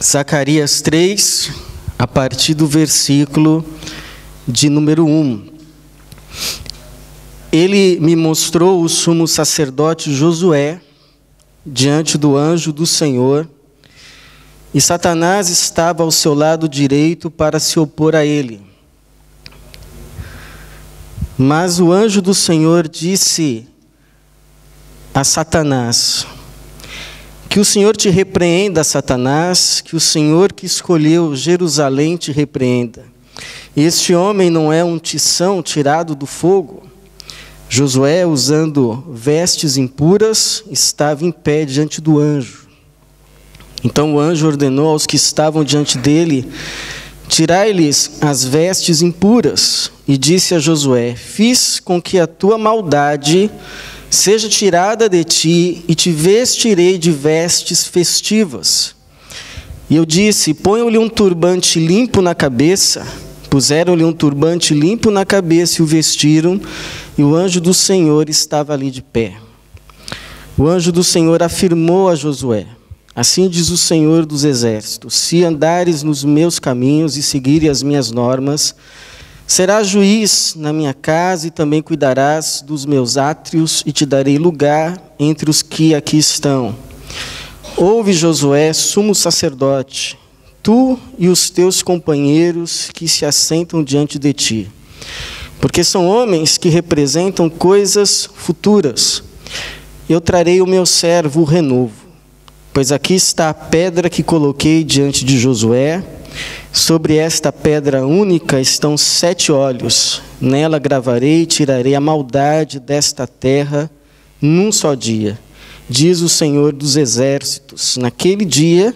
Zacarias 3, a partir do versículo de número 1. Ele me mostrou o sumo sacerdote Josué diante do anjo do Senhor, e Satanás estava ao seu lado direito para se opor a ele. Mas o anjo do Senhor disse a Satanás: que o Senhor te repreenda, Satanás, que o Senhor que escolheu Jerusalém te repreenda. Este homem não é um tição tirado do fogo? Josué, usando vestes impuras, estava em pé diante do anjo. Então o anjo ordenou aos que estavam diante dele: tirai-lhes as vestes impuras. E disse a Josué: fiz com que a tua maldade seja tirada de ti, e te vestirei de vestes festivas. E eu disse: ponham-lhe um turbante limpo na cabeça. Puseram-lhe um turbante limpo na cabeça e o vestiram, e o anjo do Senhor estava ali de pé. O anjo do Senhor afirmou a Josué: assim diz o Senhor dos Exércitos: se andares nos meus caminhos e seguires as minhas normas, serás juiz na minha casa e também cuidarás dos meus átrios, e te darei lugar entre os que aqui estão. Ouve, Josué, sumo sacerdote, tu e os teus companheiros que se assentam diante de ti, porque são homens que representam coisas futuras. Eu trarei o meu servo, o renovo, pois aqui está a pedra que coloquei diante de Josué. Sobre esta pedra única estão 7 olhos. Nela gravarei e tirarei a maldade desta terra num só dia, diz o Senhor dos Exércitos. Naquele dia,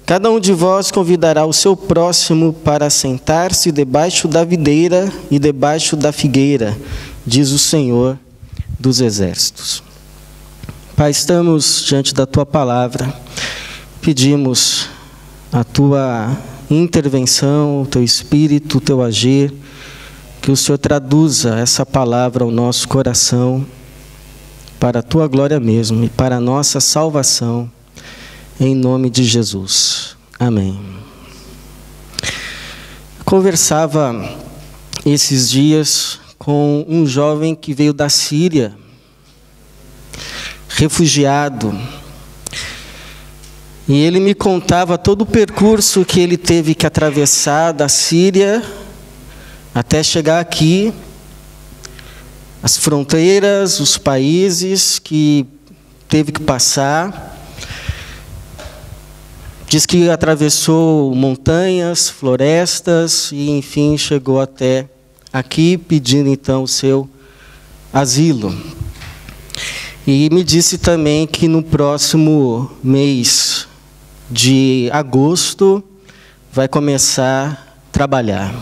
cada um de vós convidará o seu próximo para sentar-se debaixo da videira e debaixo da figueira, diz o Senhor dos Exércitos. Pai, estamos diante da Tua palavra, pedimos a Tua intervenção, o Teu Espírito, o Teu agir, que o Senhor traduza essa palavra ao nosso coração, para a Tua glória mesmo e para a nossa salvação, em nome de Jesus. Amém. Conversava esses dias com um jovem que veio da Síria, refugiado, e ele me contava todo o percurso que ele teve que atravessar da Síria até chegar aqui, as fronteiras, os países que teve que passar. Diz que atravessou montanhas, florestas e, enfim, chegou até aqui pedindo, então, o seu asilo. E me disse também que no próximo mês de agosto vai começar a trabalhar.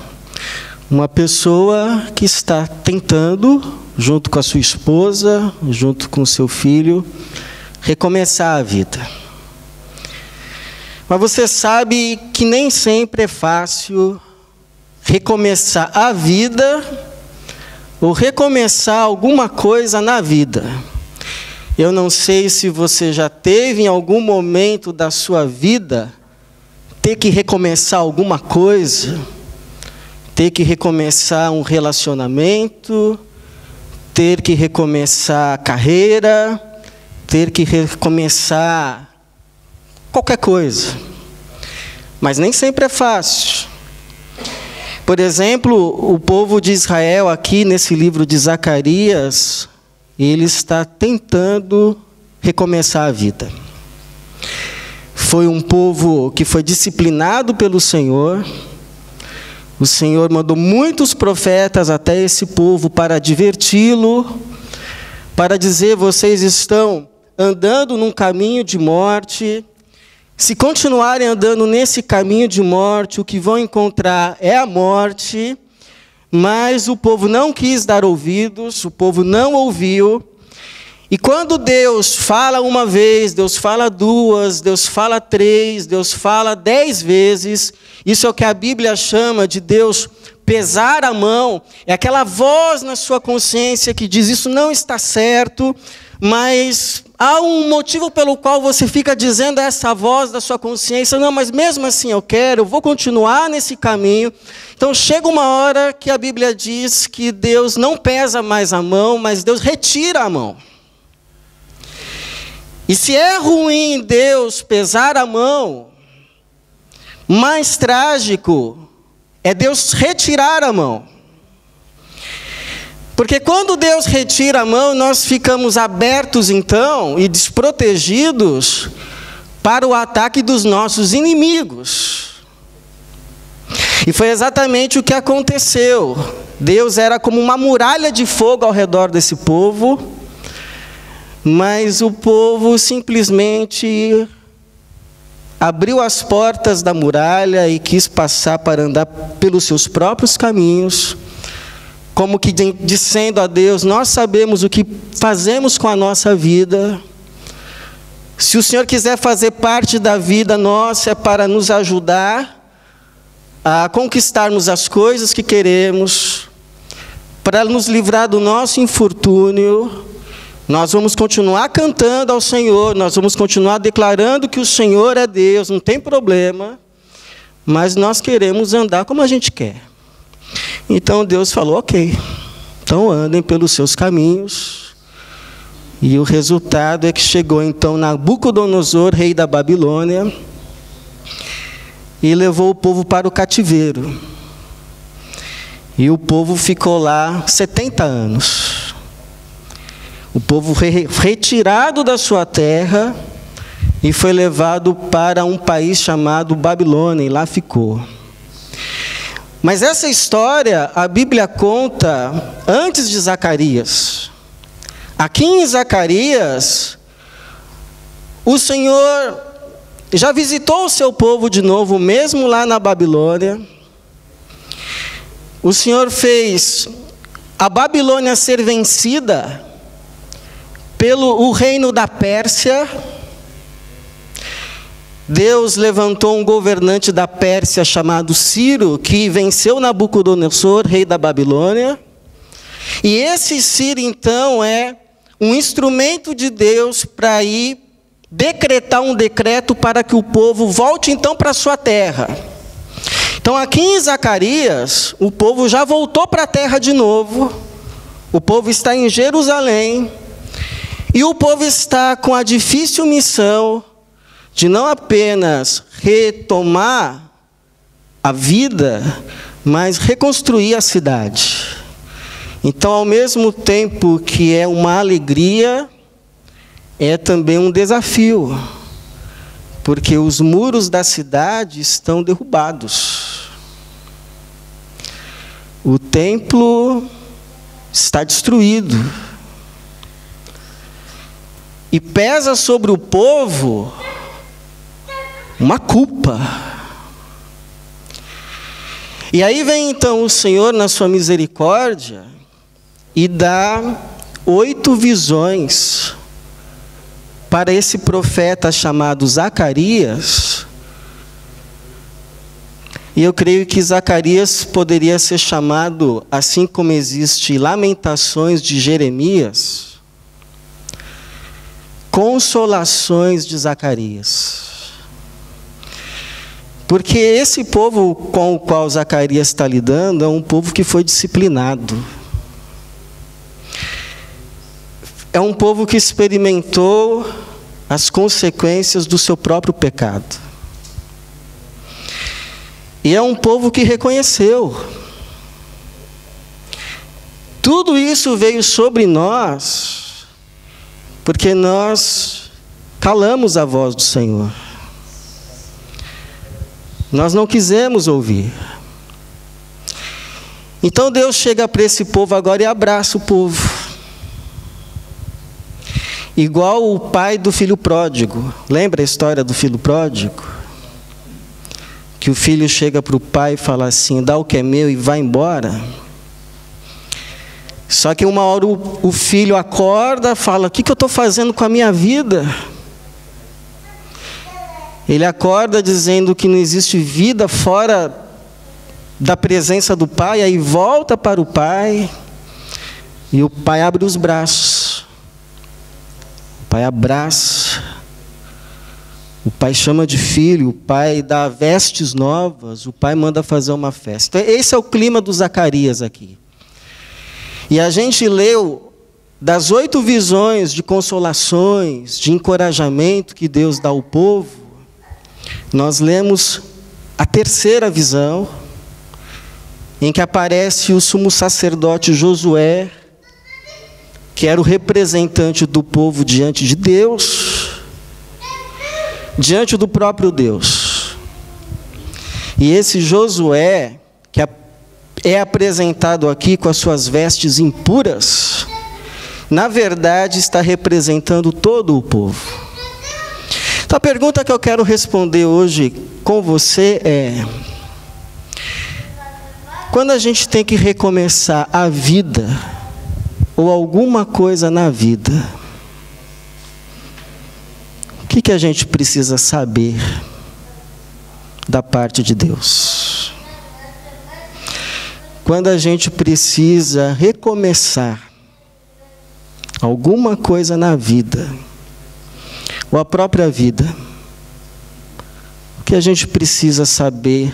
Uma pessoa que está tentando, junto com a sua esposa, junto com o seu filho, recomeçar a vida. Mas você sabe que nem sempre é fácil recomeçar a vida ou recomeçar alguma coisa na vida. Eu não sei se você já teve em algum momento da sua vida ter que recomeçar alguma coisa, ter que recomeçar um relacionamento, ter que recomeçar a carreira, ter que recomeçar qualquer coisa. Mas nem sempre é fácil. Por exemplo, o povo de Israel aqui nesse livro de Zacarias, ele está tentando recomeçar a vida. Foi um povo que foi disciplinado pelo Senhor. O Senhor mandou muitos profetas até esse povo para adverti-lo, para dizer: vocês estão andando num caminho de morte. Se continuarem andando nesse caminho de morte, o que vão encontrar é a morte. Mas o povo não quis dar ouvidos, o povo não ouviu. E quando Deus fala uma vez, Deus fala 2, Deus fala 3, Deus fala 10 vezes, isso é o que a Bíblia chama de Deus pesar a mão. É aquela voz na sua consciência que diz: isso não está certo, mas há um motivo pelo qual você fica dizendo a essa voz da sua consciência, não, mas mesmo assim eu vou continuar nesse caminho. Então chega uma hora que a Bíblia diz que Deus não pesa mais a mão, mas Deus retira a mão. E se é ruim Deus pesar a mão, mais trágico é Deus retirar a mão. Porque quando Deus retira a mão, nós ficamos abertos então e desprotegidos para o ataque dos nossos inimigos. E foi exatamente o que aconteceu. Deus era como uma muralha de fogo ao redor desse povo, mas o povo simplesmente abriu as portas da muralha e quis passar para andar pelos seus próprios caminhos, como que dizendo a Deus, nós sabemos o que fazemos com a nossa vida. Se o Senhor quiser fazer parte da vida nossa, é para nos ajudar a conquistarmos as coisas que queremos, para nos livrar do nosso infortúnio. Nós vamos continuar cantando ao Senhor, nós vamos continuar declarando que o Senhor é Deus, não tem problema, mas nós queremos andar como a gente quer. Então Deus falou, ok, então andem pelos seus caminhos. E o resultado é que chegou então Nabucodonosor, rei da Babilônia, e levou o povo para o cativeiro. E o povo ficou lá 70 anos. O povo foi retirado da sua terra e foi levado para um país chamado Babilônia, e lá ficou. Mas essa história, a Bíblia conta antes de Zacarias. Aqui em Zacarias, o Senhor já visitou o seu povo de novo, mesmo lá na Babilônia. O Senhor fez a Babilônia ser vencida pelo reino da Pérsia. Deus levantou um governante da Pérsia chamado Ciro, que venceu Nabucodonosor, rei da Babilônia. E esse Ciro, então, é um instrumento de Deus para ir decretar um decreto para que o povo volte, então, para a sua terra. Então, aqui em Zacarias, o povo já voltou para a terra de novo. O povo está em Jerusalém. E o povo está com a difícil missão de não apenas retomar a vida, mas reconstruir a cidade. Então, ao mesmo tempo que é uma alegria, é também um desafio, porque os muros da cidade estão derrubados. O templo está destruído. E pesa sobre o povo uma culpa. E aí vem então o Senhor, na sua misericórdia, e dá 8 visões para esse profeta chamado Zacarias. E eu creio que Zacarias poderia ser chamado, assim como existe Lamentações de Jeremias, Consolações de Zacarias. Porque esse povo com o qual Zacarias está lidando é um povo que foi disciplinado. É um povo que experimentou as consequências do seu próprio pecado. E é um povo que reconheceu. Tudo isso veio sobre nós, porque nós calamos a voz do Senhor. Nós não quisemos ouvir. Então Deus chega para esse povo agora e abraça o povo. Igual o pai do filho pródigo. Lembra a história do filho pródigo? Que o filho chega para o pai e fala assim, dá o que é meu e vai embora. Só que uma hora o filho acorda, fala, o que eu estou fazendo com a minha vida? Ele acorda dizendo que não existe vida fora da presença do pai, aí volta para o pai, e o pai abre os braços. O Pai abraça, o Pai chama de filho, o Pai dá vestes novas, o Pai manda fazer uma festa. Esse é o clima do Zacarias aqui. E a gente leu das 8 visões de consolações, de encorajamento que Deus dá ao povo, nós lemos a 3ª visão, em que aparece o sumo sacerdote Josué, que era o representante do povo diante de Deus, diante do próprio Deus. E esse Josué, que é apresentado aqui com as suas vestes impuras, na verdade está representando todo o povo. Então a pergunta que eu quero responder hoje com você é: quando a gente tem que recomeçar a vida, ou alguma coisa na vida, o que a gente precisa saber da parte de Deus? Quando a gente precisa recomeçar alguma coisa na vida, ou a própria vida, o que a gente precisa saber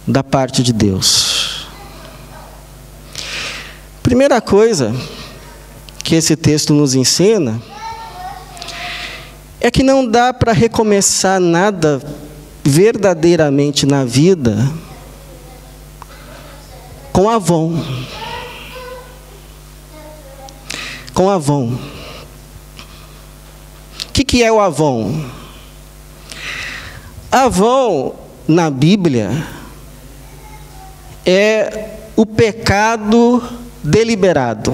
da parte de Deus? Primeira coisa que esse texto nos ensina é que não dá para recomeçar nada verdadeiramente na vida com Avon. Com Avon. O que é o Avon? Avon, na Bíblia, é o pecado deliberado.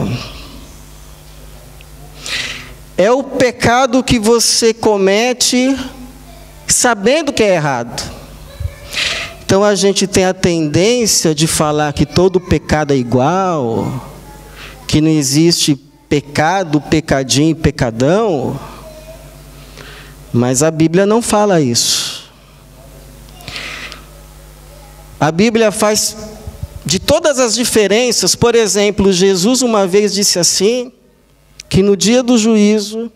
É o pecado que você comete sabendo que é errado. Então a gente tem a tendência de falar que todo pecado é igual, que não existe pecado, pecadinho e pecadão, mas a Bíblia não fala isso. A Bíblia faz de todas as diferenças. Por exemplo, Jesus uma vez disse assim, que no dia do juízo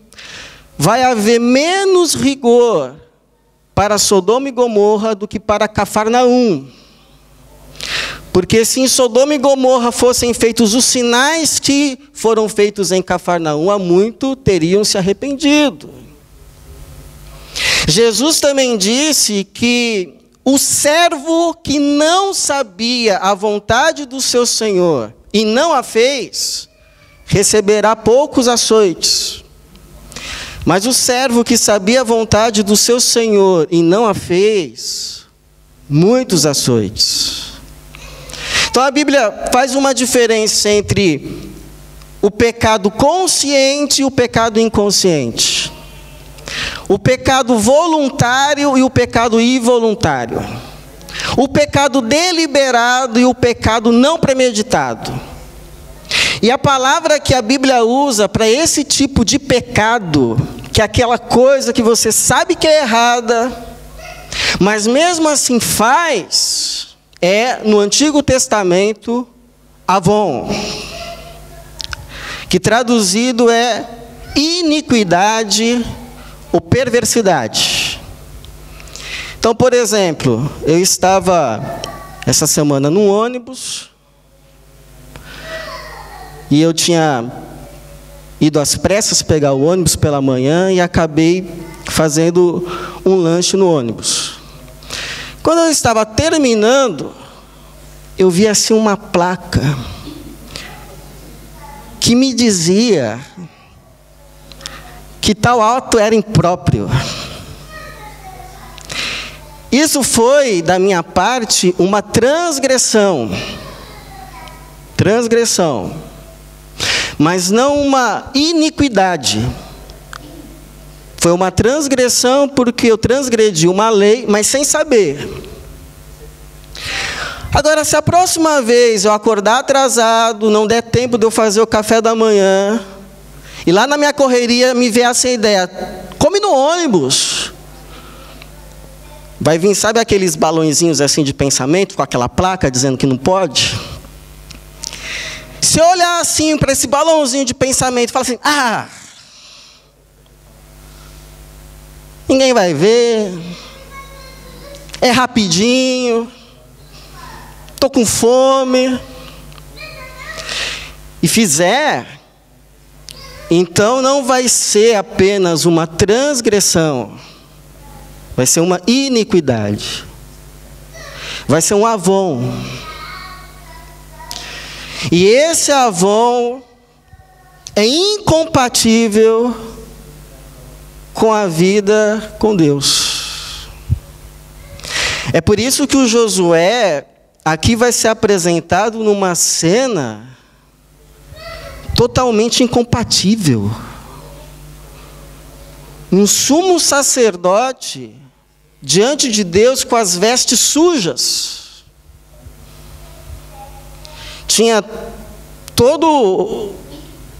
vai haver menos rigor para Sodoma e Gomorra do que para Cafarnaum. Porque se em Sodoma e Gomorra fossem feitos os sinais que foram feitos em Cafarnaum, há muito teriam se arrependido. Jesus também disse que o servo que não sabia a vontade do seu Senhor e não a fez, receberá poucos açoites. Mas o servo que sabia a vontade do seu Senhor e não a fez, muitos açoites. Então a Bíblia faz uma diferença entre o pecado consciente e o pecado inconsciente. O pecado voluntário e o pecado involuntário. O pecado deliberado e o pecado não premeditado. E a palavra que a Bíblia usa para esse tipo de pecado, que é aquela coisa que você sabe que é errada, mas mesmo assim faz, é no Antigo Testamento, Avon, que traduzido é iniquidade ou perversidade. Então, por exemplo, eu estava essa semana no ônibus e eu tinha ido às pressas pegar o ônibus pela manhã e acabei fazendo um lanche no ônibus. Quando eu estava terminando, eu vi assim uma placa que me dizia que tal ato era impróprio. Isso foi, da minha parte, uma transgressão. Transgressão. Mas não uma iniquidade. Foi uma transgressão porque eu transgredi uma lei, mas sem saber. Agora, se a próxima vez eu acordar atrasado, não der tempo de eu fazer o café da manhã, e lá na minha correria me vier essa ideia, come no ônibus. Vai vir, sabe aqueles balõezinhos assim de pensamento, com aquela placa dizendo que não pode? Se eu olhar assim para esse balãozinho de pensamento e falar assim, ninguém vai ver, é rapidinho, estou com fome, e fizer, então não vai ser apenas uma transgressão, vai ser uma iniquidade, vai ser um avon. E esse avon é incompatível com a vida com Deus. É por isso que o Josué aqui vai ser apresentado numa cena totalmente incompatível. Um sumo sacerdote diante de Deus com as vestes sujas. Tinha todo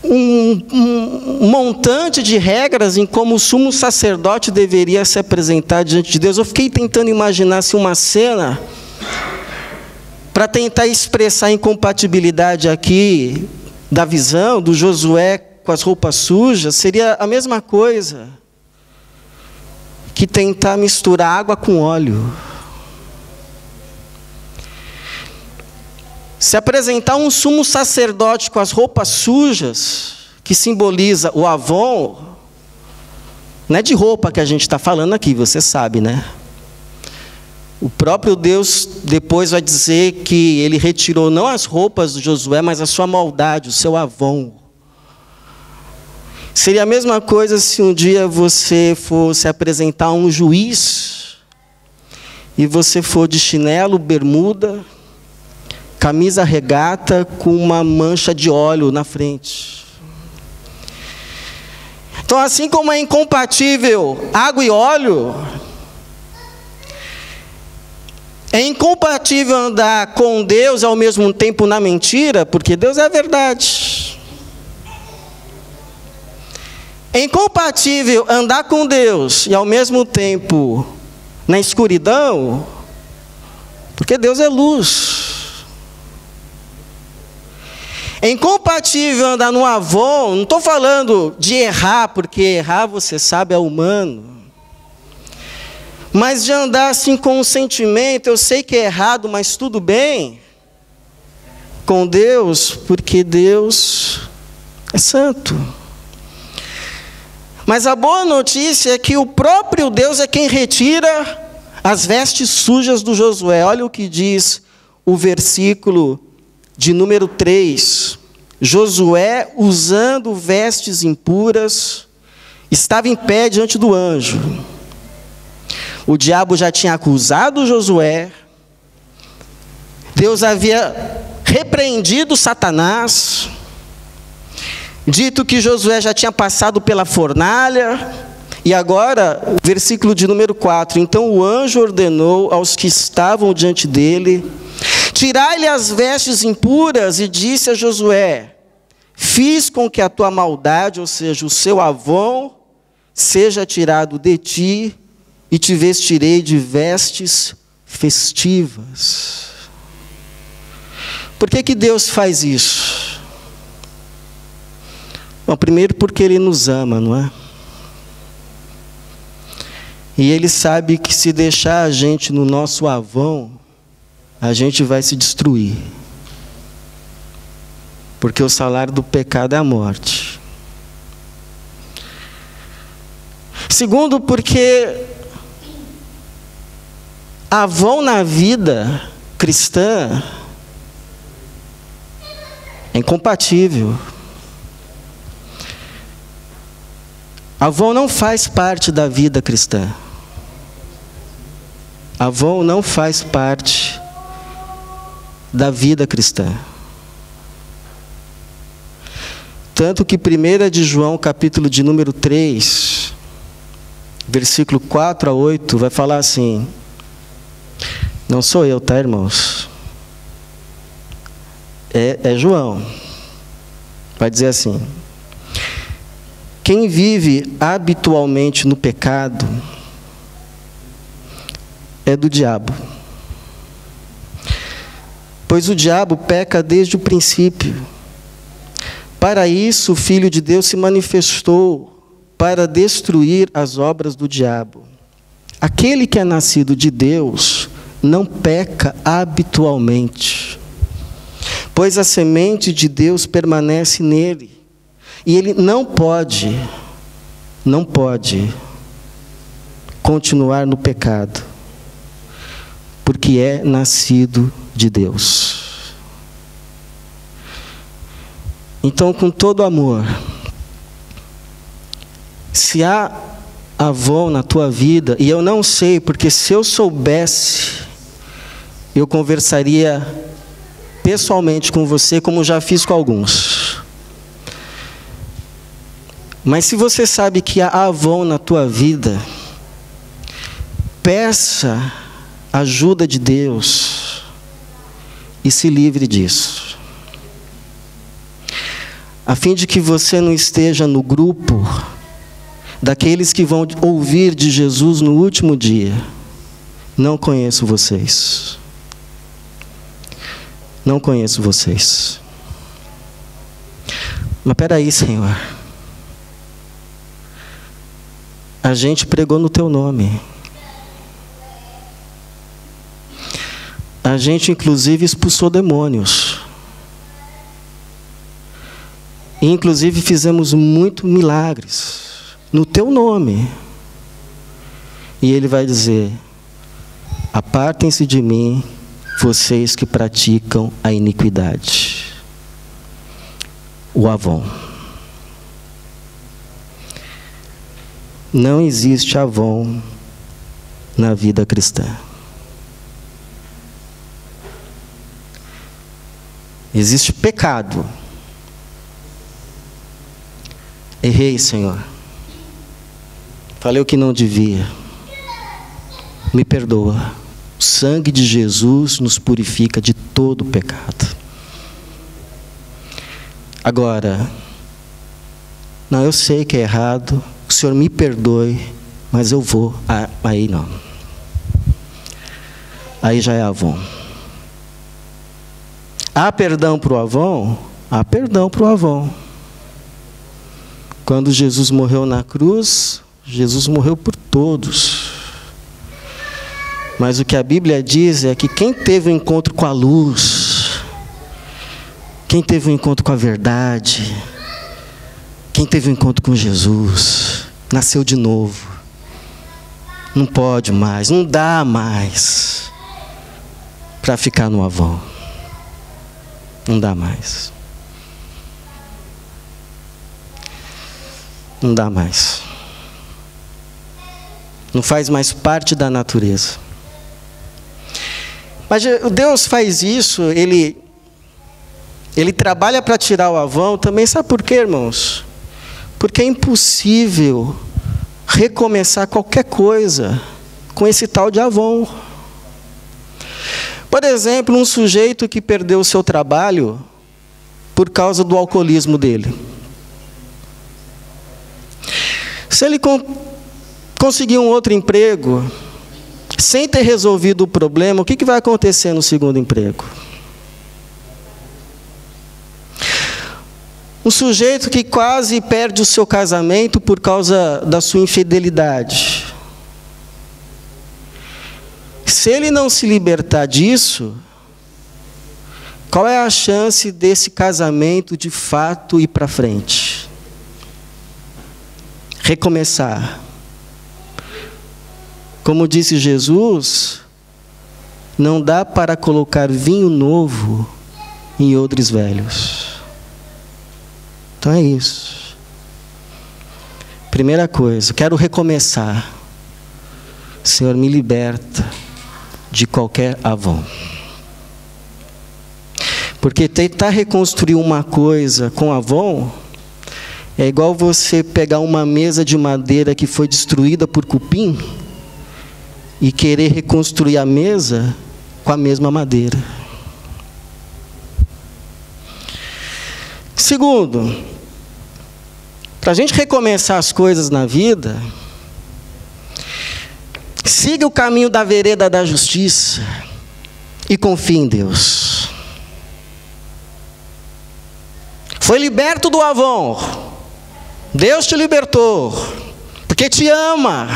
um montante de regras em como o sumo sacerdote deveria se apresentar diante de Deus. Eu fiquei tentando imaginar se uma cena para tentar expressar a incompatibilidade aqui da visão do Josué com as roupas sujas seria a mesma coisa que tentar misturar água com óleo. Se apresentar um sumo sacerdote com as roupas sujas, que simboliza o avon, não é de roupa que a gente está falando aqui, você sabe, né? O próprio Deus depois vai dizer que ele retirou não as roupas de Josué, mas a sua maldade, o seu avon. Seria a mesma coisa se um dia você fosse apresentar a um juiz, e você for de chinelo, bermuda, camisa regata com uma mancha de óleo na frente. Então, assim como é incompatível água e óleo, é incompatível andar com Deus e ao mesmo tempo na mentira, porque Deus é a verdade. É incompatível andar com Deus e ao mesmo tempo na escuridão, porque Deus é luz. É incompatível andar no avon, não estou falando de errar, porque errar, você sabe, é humano. Mas de andar assim com um sentimento, eu sei que é errado, mas tudo bem, com Deus, porque Deus é santo. Mas a boa notícia é que o próprio Deus é quem retira as vestes sujas do Josué. Olha o que diz o versículo de número 3, Josué, usando vestes impuras, estava em pé diante do anjo. O diabo já tinha acusado Josué, Deus havia repreendido Satanás, dito que Josué já tinha passado pela fornalha, e agora, o versículo de número 4, então o anjo ordenou aos que estavam diante dele, tirai-lhe as vestes impuras, e disse a Josué, fiz com que a tua maldade, ou seja, o seu avon, seja tirado de ti, e te vestirei de vestes festivas. Por que Deus faz isso? Bom, primeiro porque Ele nos ama, não é? E Ele sabe que se deixar a gente no nosso avon, a gente vai se destruir. Porque o salário do pecado é a morte. Segundo, porque avon na vida cristã é incompatível. Avon não faz parte da vida cristã. Avon não faz parte da vida cristã. Tanto que 1 de João, capítulo de número 3, versículo 4 a 8, vai falar assim, não sou eu, tá, irmãos? É João. Vai dizer assim, quem vive habitualmente no pecado é do diabo. Pois o diabo peca desde o princípio. Para isso o Filho de Deus se manifestou, para destruir as obras do diabo. Aquele que é nascido de Deus não peca habitualmente, pois a semente de Deus permanece nele, e ele não pode continuar no pecado, porque é nascido de Deus. Então, com todo amor, se há Avon na tua vida, e eu não sei, porque se eu soubesse, eu conversaria pessoalmente com você, como já fiz com alguns. Mas se você sabe que há Avon na tua vida, peça ajuda de Deus e se livre disso, a fim de que você não esteja no grupo daqueles que vão ouvir de Jesus no último dia: não conheço vocês. Não conheço vocês. Mas espera aí, Senhor. A gente pregou no teu nome. A gente, inclusive, expulsou demônios. E, inclusive, fizemos muitos milagres no teu nome. E ele vai dizer: apartem-se de mim, vocês que praticam a iniquidade. O Avon. Não existe Avon na vida cristã. Existe pecado. Errei, Senhor. Falei o que não devia. Me perdoa. O sangue de Jesus nos purifica de todo pecado. Agora, não, eu sei que é errado, o Senhor me perdoe, mas eu vou. Aí não. Aí já é Avon. Há perdão para o Avon? Há perdão para o Avon. Quando Jesus morreu na cruz, Jesus morreu por todos. Mas o que a Bíblia diz é que quem teve um encontro com a luz, quem teve um encontro com a verdade, quem teve um encontro com Jesus, nasceu de novo. Não pode mais, não dá mais para ficar no Avon. Não dá mais. Não dá mais. Não faz mais parte da natureza. Mas Deus faz isso, Ele trabalha para tirar o Avon também, sabe por quê, irmãos? Porque é impossível recomeçar qualquer coisa com esse tal de Avon. Por exemplo, um sujeito que perdeu o seu trabalho por causa do alcoolismo dele. Se ele conseguir um outro emprego, sem ter resolvido o problema, o que vai acontecer no segundo emprego? Um sujeito que quase perde o seu casamento por causa da sua infidelidade. Se ele não se libertar disso, qual é a chance desse casamento de fato ir para frente? Recomeçar. Como disse Jesus, não dá para colocar vinho novo em odres velhos. Então é isso. Primeira coisa, quero recomeçar. Senhor, me liberta de qualquer Avon. Porque tentar reconstruir uma coisa com Avon é igual você pegar uma mesa de madeira que foi destruída por cupim e querer reconstruir a mesa com a mesma madeira. Segundo, para a gente recomeçar as coisas na vida, siga o caminho da vereda da justiça e confie em Deus. Foi liberto do Avon, Deus te libertou, porque te ama.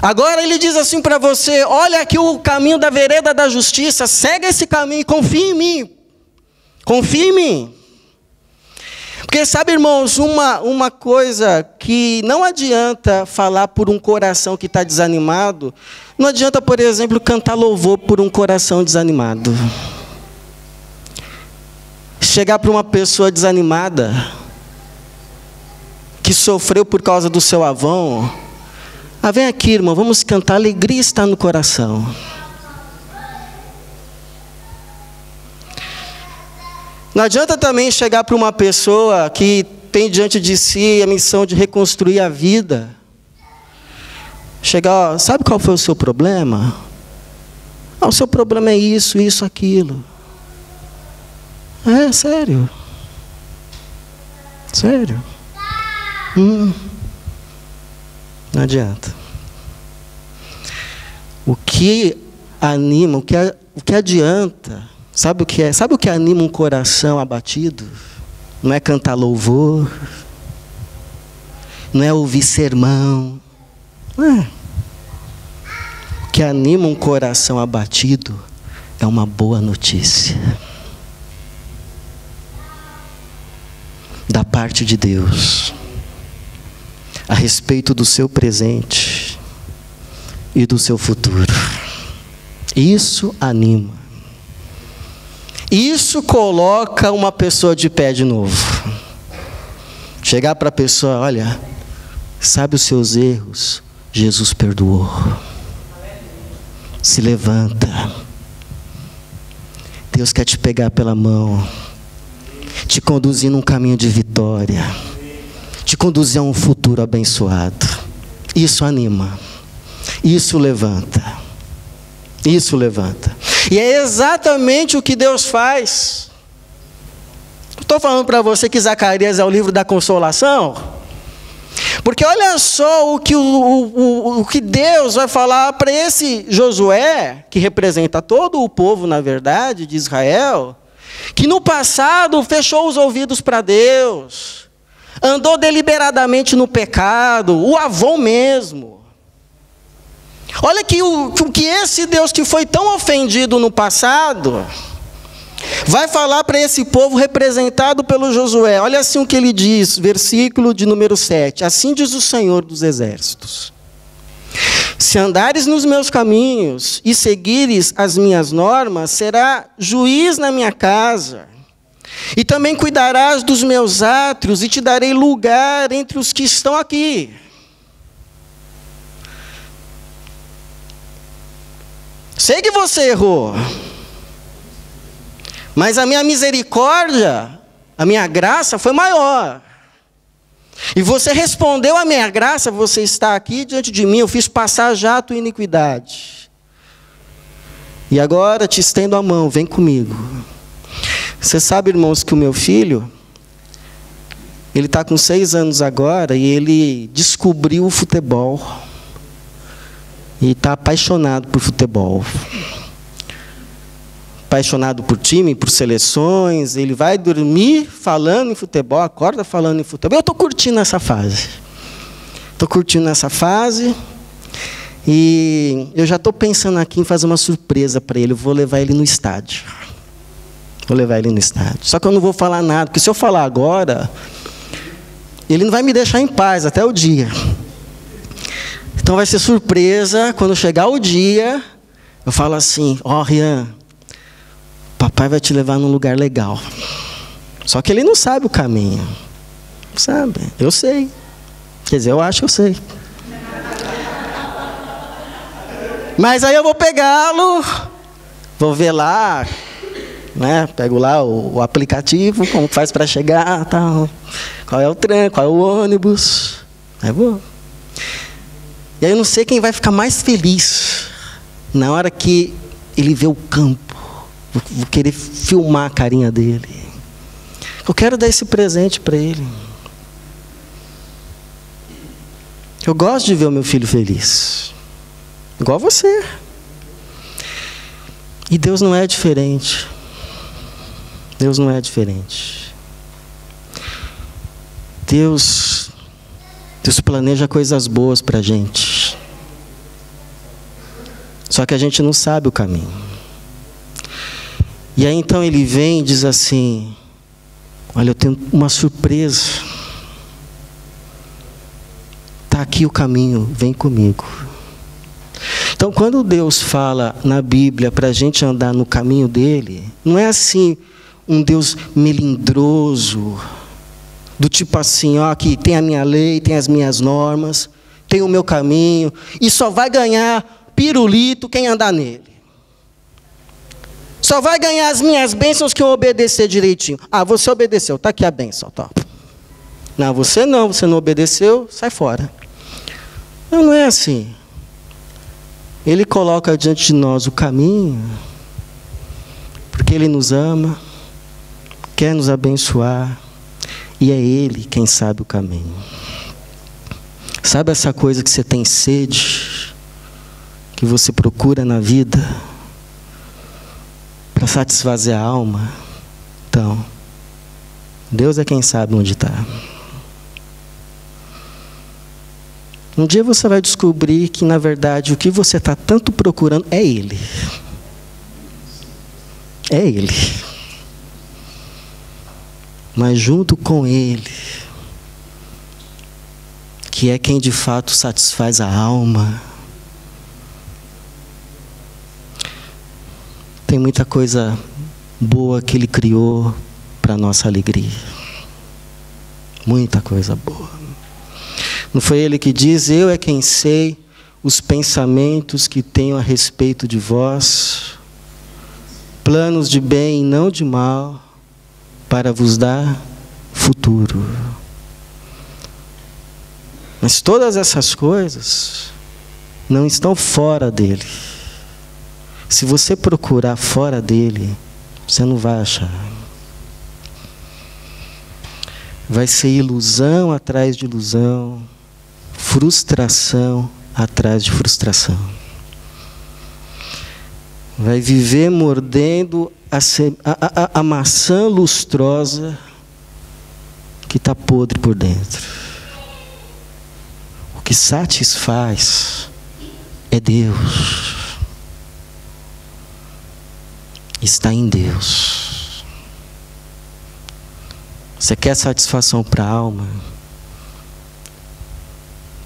Agora ele diz assim para você: olha aqui o caminho da vereda da justiça, segue esse caminho e confia em mim. Confia em mim. Porque sabe, irmãos, uma coisa que não adianta falar por um coração que está desanimado, não adianta, por exemplo, cantar louvor por um coração desanimado. Chegar para uma pessoa desanimada, que sofreu por causa do seu avão: ah, vem aqui, irmão, vamos cantar, alegria está no coração. Não adianta também chegar para uma pessoa que tem diante de si a missão de reconstruir a vida. Chegar: ó, sabe qual foi o seu problema? Ah, o seu problema é isso, isso, aquilo. É, sério. Sério. Não adianta. O que anima, o que adianta, sabe o que é? Sabe o que anima um coração abatido? Não é cantar louvor, não é ouvir sermão. Não é. O que anima um coração abatido é uma boa notícia da parte de Deus a respeito do seu presente e do seu futuro. Isso anima. Isso coloca uma pessoa de pé de novo. Chegar para a pessoa: olha, sabe os seus erros? Jesus perdoou. Se levanta. Deus quer te pegar pela mão, te conduzir num caminho de vitória, te conduzir a um futuro abençoado. Isso anima. Isso levanta. Isso levanta. E é exatamente o que Deus faz. Estou falando para você que Zacarias é o livro da consolação, porque olha só o que Deus vai falar para esse Josué, que representa todo o povo, na verdade, de Israel, que no passado fechou os ouvidos para Deus, andou deliberadamente no pecado, o avô mesmo. Olha que esse Deus que foi tão ofendido no passado, vai falar para esse povo representado pelo Josué. Olha assim o que ele diz, versículo de número 7. Assim diz o Senhor dos Exércitos: se andares nos meus caminhos e seguires as minhas normas, será juiz na minha casa. E também cuidarás dos meus átrios e te darei lugar entre os que estão aqui. Sei que você errou, mas a minha misericórdia, a minha graça foi maior. E você respondeu à minha graça, você está aqui diante de mim, eu fiz passar já a tua iniquidade. E agora te estendo a mão, vem comigo. Você sabe, irmãos, que o meu filho, ele está com 6 anos agora e ele descobriu o futebol. E está apaixonado por futebol. Apaixonado por time, por seleções. Ele vai dormir falando em futebol, acorda falando em futebol. Eu estou curtindo essa fase. Estou curtindo essa fase. E eu já estou pensando aqui em fazer uma surpresa para ele. Eu vou levar ele no estádio. Vou levar ele no estádio. Só que eu não vou falar nada, porque se eu falar agora, ele não vai me deixar em paz até o dia. Então vai ser surpresa, quando chegar o dia, eu falo assim: ó, Rian, papai vai te levar num lugar legal. Só que ele não sabe o caminho. Sabe? Eu sei. Quer dizer, eu acho que eu sei. Mas aí eu vou pegá-lo, vou ver lá, né? Pego lá o aplicativo, como faz para chegar, tal. Qual é o trem, qual é o ônibus. Aí vou. E aí eu não sei quem vai ficar mais feliz na hora que ele vê o campo. Vou querer filmar a carinha dele. Eu quero dar esse presente para ele. Eu gosto de ver o meu filho feliz. Igual você. E Deus não é diferente. Deus não é diferente. Deus planeja coisas boas para a gente. Só que a gente não sabe o caminho. E aí então ele vem e diz assim: olha, eu tenho uma surpresa. Está aqui o caminho, vem comigo. Então, quando Deus fala na Bíblia para a gente andar no caminho dele, não é assim um Deus melindroso, do tipo assim, ó, aqui tem a minha lei, tem as minhas normas, tem o meu caminho, e só vai ganhar pirulito quem andar nele. Só vai ganhar as minhas bênçãos quem obedecer direitinho. Ah, você obedeceu, está aqui a bênção. Tá. Não, você não obedeceu, sai fora. Não é assim. Ele coloca diante de nós o caminho, porque Ele nos ama, quer nos abençoar, e é Ele quem sabe o caminho. Sabe essa coisa que você tem sede, que você procura na vida, para satisfazer a alma? Então, Deus é quem sabe onde está. Um dia você vai descobrir que, na verdade, o que você está tanto procurando é Ele. É Ele. Mas junto com Ele, que é quem de fato satisfaz a alma, tem muita coisa boa que Ele criou para a nossa alegria. Muita coisa boa. Não foi Ele que diz: eu é quem sei os pensamentos que tenho a respeito de vós, planos de bem e não de mal, para vos dar futuro. Mas todas essas coisas não estão fora dele. Se você procurar fora dele, você não vai achar. Vai ser ilusão atrás de ilusão, frustração atrás de frustração. Vai viver mordendo a maçã lustrosa que está podre por dentro. O que satisfaz é Deus. Está em Deus. Você quer satisfação para a alma?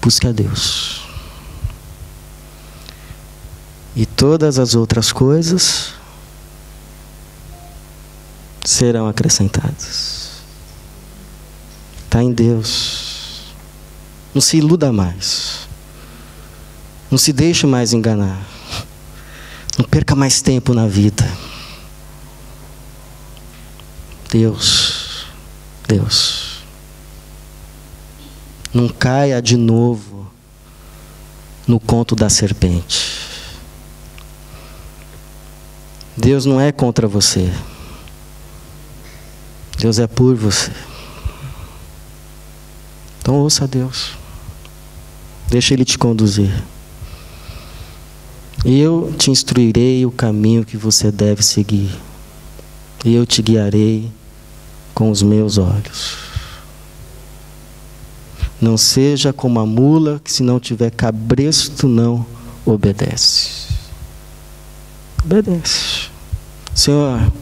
Busque a Deus. E todas as outras coisas serão acrescentadas. Está em Deus. Não se iluda mais. Não se deixe mais enganar. Não perca mais tempo na vida. Deus. Não caia de novo no conto da serpente. Deus não é contra você. Deus é por você. Então ouça a Deus. Deixa Ele te conduzir. Eu te instruirei o caminho que você deve seguir. E eu te guiarei com os meus olhos. Não seja como a mula que, se não tiver cabresto, não obedece. Obedece. Senhor,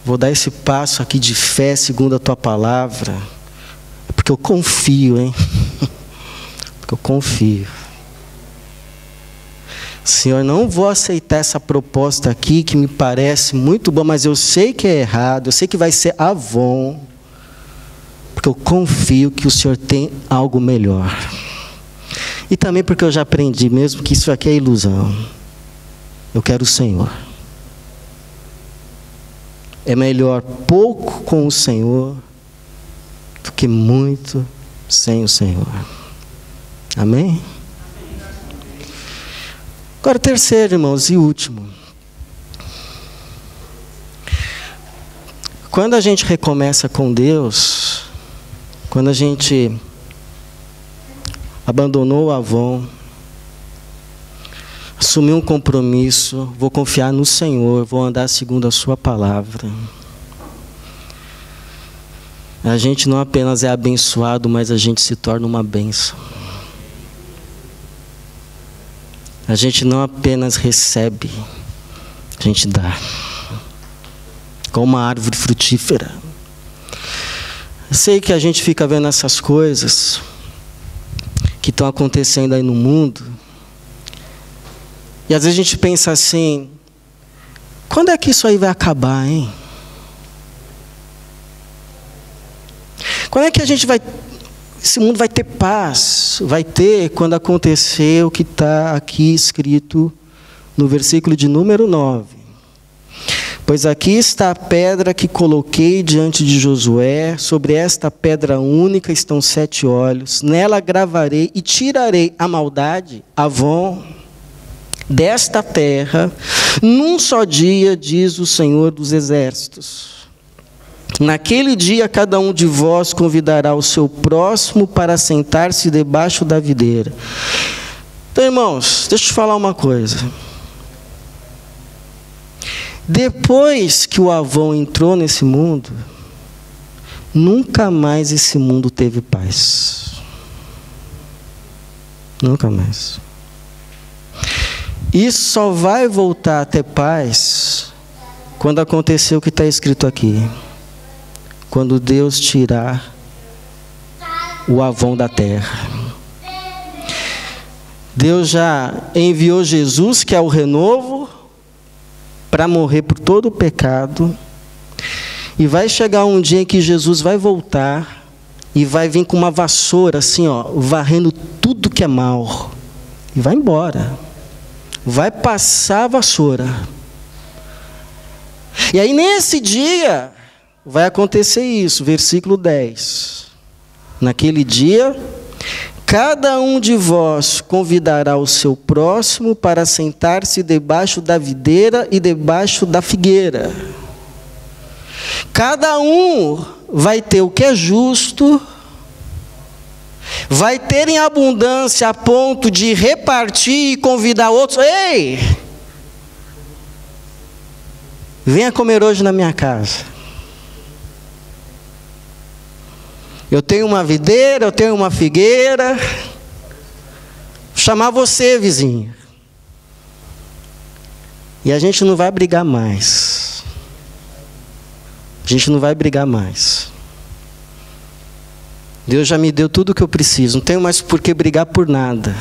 vou dar esse passo aqui de fé segundo a Tua palavra, porque eu confio, hein? Porque eu confio. Senhor, não vou aceitar essa proposta aqui que me parece muito boa, mas eu sei que é errado, eu sei que vai ser avon, porque eu confio que o Senhor tem algo melhor. E também porque eu já aprendi mesmo que isso aqui é ilusão. Eu quero o Senhor. É melhor pouco com o Senhor do que muito sem o Senhor. Amém? Agora, terceiro, irmãos, e último. Quando a gente recomeça com Deus, quando a gente abandonou o Avon, assumiu um compromisso, vou confiar no Senhor, vou andar segundo a sua palavra. a gente não apenas é abençoado, mas a gente se torna uma bênção. A gente não apenas recebe, a gente dá. Como uma árvore frutífera. Eu sei que a gente fica vendo essas coisas que estão acontecendo aí no mundo. E às vezes a gente pensa assim, quando é que isso aí vai acabar, hein? Quando é que esse mundo vai ter paz? Vai ter quando acontecer o que está aqui escrito no versículo de número 9. Pois aqui está a pedra que coloquei diante de Josué, sobre esta pedra única estão 7 olhos, nela gravarei e tirarei a maldade, Avon, desta terra, num só dia, diz o Senhor dos Exércitos. Naquele dia, cada um de vós convidará o seu próximo para sentar-se debaixo da videira. Então, irmãos, deixa eu te falar uma coisa. Depois que o Avon entrou nesse mundo, nunca mais esse mundo teve paz. Nunca mais. Isso só vai voltar a ter paz quando acontecer o que está escrito aqui. Quando Deus tirar o Avon da terra. Deus já enviou Jesus, que é o renovo, para morrer por todo o pecado. E vai chegar um dia em que Jesus vai voltar e vai vir com uma vassoura assim, ó, varrendo tudo que é mal. E vai embora. Vai passar a vassoura. E aí nesse dia vai acontecer isso, versículo 10. Naquele dia, cada um de vós convidará o seu próximo para sentar-se debaixo da videira e debaixo da figueira. Cada um vai ter o que é justo, vai ter em abundância a ponto de repartir e convidar outros. Ei! Venha comer hoje na minha casa. Eu tenho uma videira, eu tenho uma figueira. Vou chamar você, vizinho. E a gente não vai brigar mais. A gente não vai brigar mais. Deus já me deu tudo o que eu preciso. Não tenho mais por que brigar por nada.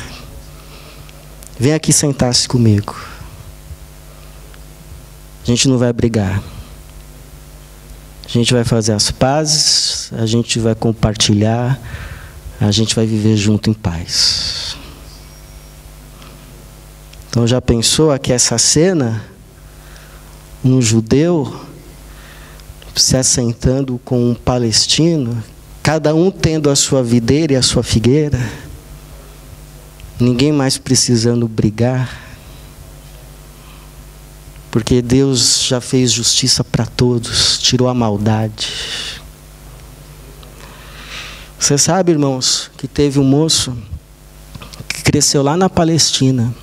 Vem aqui sentar-se comigo. A gente não vai brigar. A gente vai fazer as pazes, a gente vai compartilhar, a gente vai viver junto em paz. Então já pensou aqui essa cena? Um judeu se assentando com um palestino, cada um tendo a sua videira e a sua figueira, ninguém mais precisando brigar, porque Deus já fez justiça para todos, tirou a maldade. Você sabe, irmãos, que teve um moço que cresceu lá na Palestina.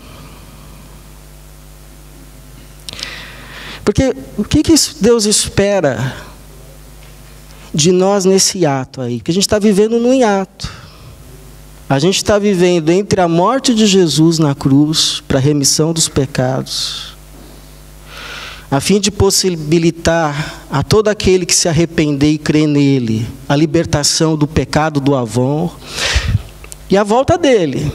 Porque o que Deus espera de nós nesse ato aí? Porque a gente está vivendo num hiato. A gente está vivendo entre a morte de Jesus na cruz para a remissão dos pecados, a fim de possibilitar a todo aquele que se arrepender e crer nele a libertação do pecado do Avon e a volta dele.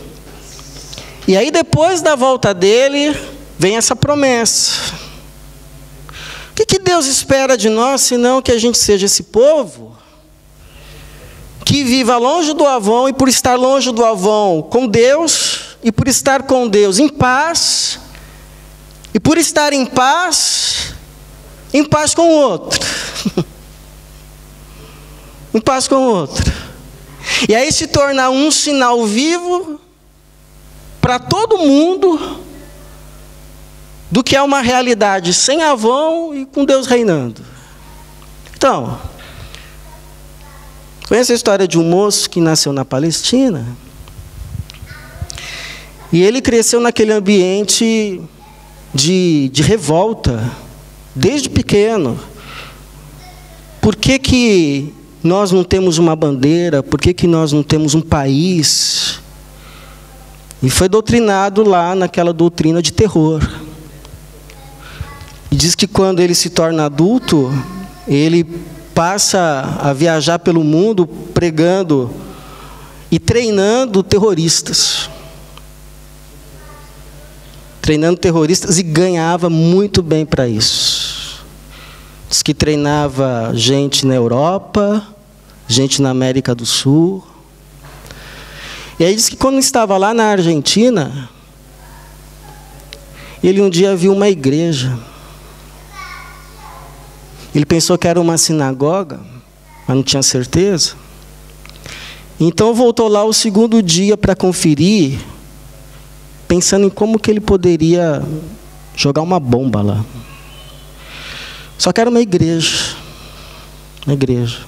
E aí depois da volta dele vem essa promessa. O que Deus espera de nós, senão que a gente seja esse povo que viva longe do Avon, e por estar longe do Avon com Deus, e por estar com Deus em paz, e por estar em paz com o outro. Em paz com o outro. E aí se tornar um sinal vivo para todo mundo do que é uma realidade sem Avon e com Deus reinando. Então, conhece a história de um moço que nasceu na Palestina? E ele cresceu naquele ambiente de revolta, desde pequeno. Por que nós não temos uma bandeira? Por que nós não temos um país? E foi doutrinado lá naquela doutrina de terror. E diz que quando ele se torna adulto, ele passa a viajar pelo mundo pregando e treinando terroristas. Treinando terroristas, e ganhava muito bem para isso. Diz que treinava gente na Europa, gente na América do Sul. E aí diz que quando estava lá na Argentina, ele um dia viu uma igreja. Ele pensou que era uma sinagoga, mas não tinha certeza. Então voltou lá o segundo dia para conferir, pensando em como que ele poderia jogar uma bomba lá. Só que era uma igreja. Uma igreja.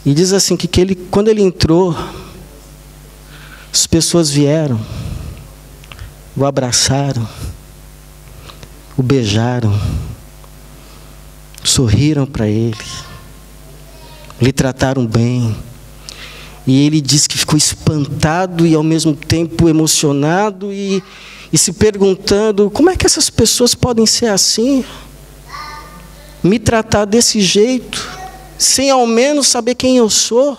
E diz assim que ele, quando ele entrou, as pessoas vieram, o abraçaram, o beijaram, sorriram para ele, lhe trataram bem. E ele diz que ficou espantado e ao mesmo tempo emocionado e se perguntando: como é que essas pessoas podem ser assim? Me tratar desse jeito, sem ao menos saber quem eu sou?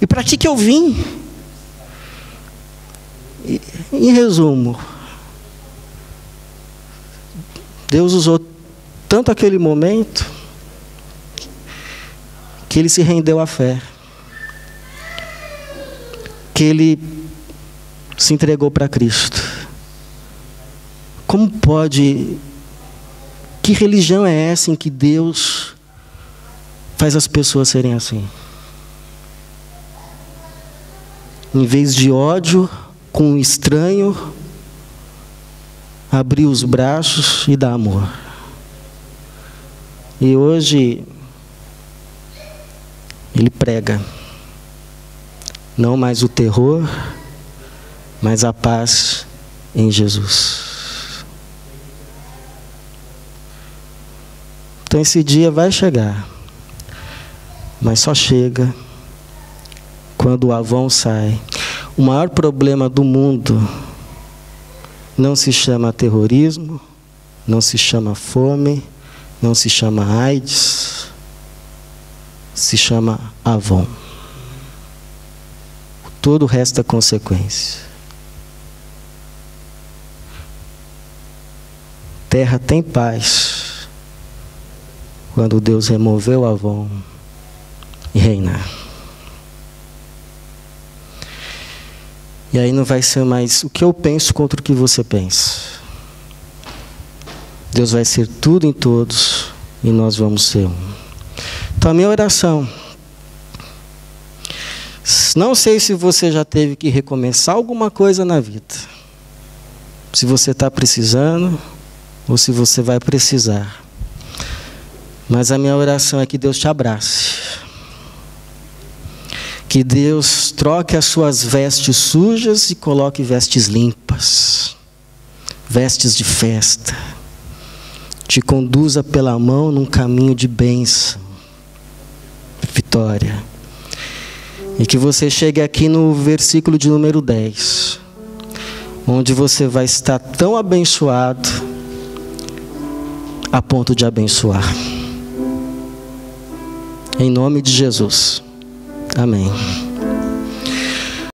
E para que eu vim? Em resumo, Deus usou tanto aquele momento que ele se rendeu à fé, que ele se entregou para Cristo. Como pode? Que religião é essa em que Deus faz as pessoas serem assim? Em vez de ódio com o estranho, abrir os braços e dar amor. E hoje ele prega não mais o terror, mas a paz em Jesus. Então esse dia vai chegar, mas só chega quando o Avon sai. O maior problema do mundo não se chama terrorismo, não se chama fome, não se chama AIDS, se chama Avon. Todo o resto é consequência. Terra tem paz quando Deus removeu Avon e reinar. E aí não vai ser mais o que eu penso contra o que você pensa. Deus vai ser tudo em todos e nós vamos ser um. Então a minha oração, não sei se você já teve que recomeçar alguma coisa na vida, se você está precisando ou se você vai precisar, mas a minha oração é que Deus te abrace, que Deus troque as suas vestes sujas e coloque vestes limpas, vestes de festa, te conduza pela mão num caminho de bênção, vitória. E que você chegue aqui no versículo de número 10, onde você vai estar tão abençoado a ponto de abençoar. Em nome de Jesus. Amém.